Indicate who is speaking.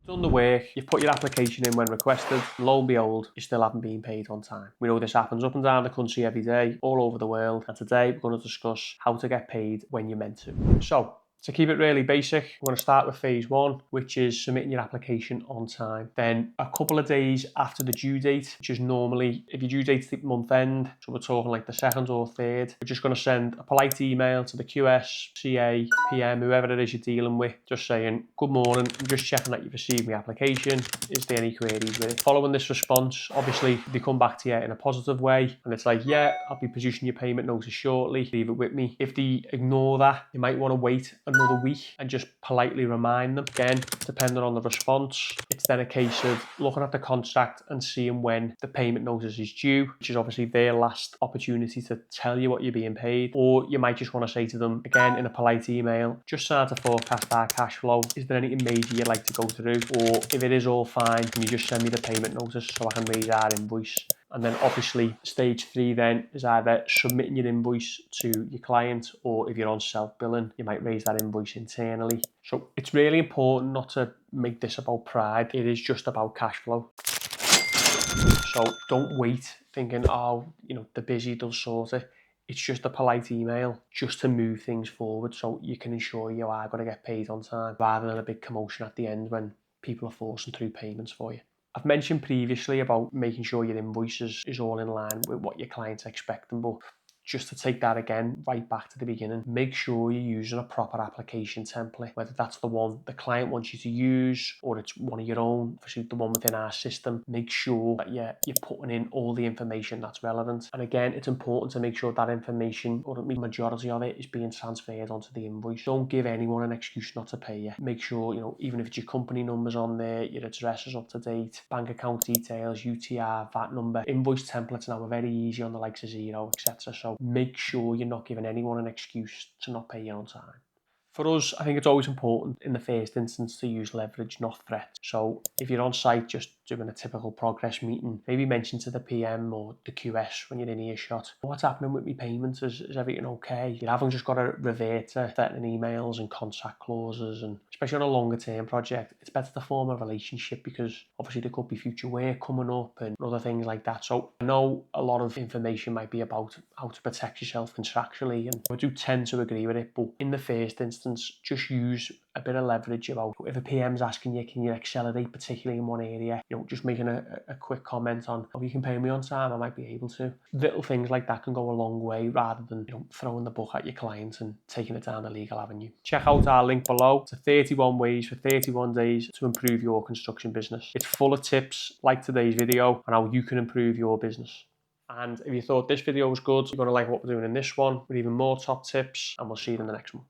Speaker 1: Done the work, you've put your application in when requested, and lo and behold, you still haven't been paid on time. We know this happens up and down the country every day, all over the world, and today we're going to discuss how to get paid when you're meant to. So, to keep it really basic, we're going to start with phase one, which is submitting your application on time. Then a couple of days after the due date, which is normally, if your due date's the month end, so we're talking like the 2nd or 3rd, we're just going to send a polite email to the QS, CA, PM, whoever it is you're dealing with, just saying, good morning, I'm just checking that you've received my application. Is there any queries with it? Following this response, obviously, they come back to you in a positive way, and it's like, yeah, I'll be producing your payment notice shortly, leave it with me. If they ignore that, you might want to wait another week and just politely remind them. Again, depending on the response, it's then a case of looking at the contract and seeing when the payment notice is due, which is obviously their last opportunity to tell you what you're being paid. Or you might just want to say to them, again, in a polite email, just start to forecast our cash flow. Is there anything major you'd like to go through? Or if it is all fine, can you just send me the payment notice so I can raise our invoice? And then obviously stage 3 then is either submitting your invoice to your client, or if you're on self-billing, you might raise that invoice internally. So it's really important not to make this about pride. It is just about cash flow. So don't wait thinking, oh, they're busy, they'll sort it. It's just a polite email just to move things forward so you can ensure you are going to get paid on time, rather than a big commotion at the end when people are forcing through payments for you. I've mentioned previously about making sure your invoices is all in line with what your client's expecting, but just to take that again right back to the beginning, make sure you're using a proper application template, whether that's the one the client wants you to use or it's one of your own, obviously the one within our system. Make sure that you're putting in all the information that's relevant. And again, it's important to make sure that information, or the majority of it, is being transferred onto the invoice. Don't give anyone an excuse not to pay you. Make sure, even if it's your company numbers on there, your address is up to date, bank account details, UTR, VAT number. Invoice templates now are very easy on the likes of Xero, etc. So make sure you're not giving anyone an excuse to not pay you on time. For us, I think it's always important in the first instance to use leverage, not threat. So if you're on site just doing a typical progress meeting, maybe mention to the PM or the QS when you're in earshot, what's happening with my payments? Is everything okay? You haven't just got to revert to threatening emails and contract clauses, and especially on a longer term project, it's better to form a relationship because obviously there could be future work coming up and other things like that. So I know a lot of information might be about how to protect yourself contractually, and I do tend to agree with it, but in the first instance, just use a bit of leverage about if a PM's asking you, can you accelerate, particularly in one area, just making a quick comment on, oh, you can pay me on time, I might be able to. Little things like that can go a long way rather than throwing the book at your client and taking it down the legal avenue. Check out our link below to 31 ways for 31 days to improve your construction business. It's full of tips like today's video on how you can improve your business. And if you thought this video was good, you're going to like what we're doing in this one with even more top tips, and we'll see you in the next one.